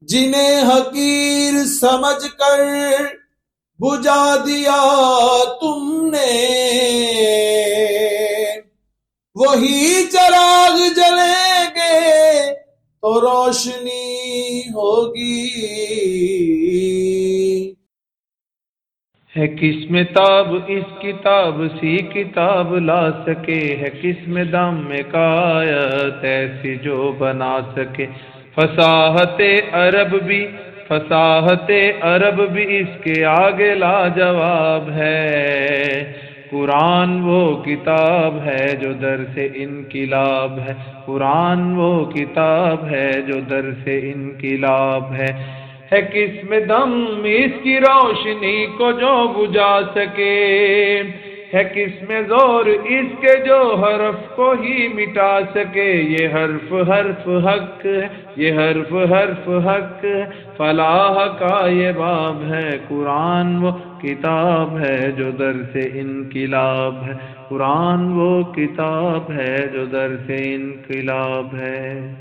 جنہیں حقیر سمجھ کر بجھا دیا تم نے، وہی چراغ جلیں گے تو روشنی ہوگی۔ ہے کس میں تاب اس کتاب سی کتاب لا سکے، ہے کس میں دم میں کایت ایسی جو بنا سکے۔ فصاحت عرب بھی اس کے آگے لاجواب ہے۔ قرآن وہ کتاب ہے جو در سے انقلاب ہے، قرآن وہ کتاب ہے جو در سے انقلاب ہے۔ ہے کس میں دم اس کی روشنی کو جو بجھا سکے، ہے کس میں زور اس کے جو حرف کو ہی مٹا سکے۔ یہ حرف حرف حق ہے، یہ حرف حرف حق ہے، فلاح کا یہ باب ہے۔ قرآن وہ کتاب ہے جو در سے انقلاب ہے، قرآن وہ کتاب ہے جو در سے انقلاب ہے۔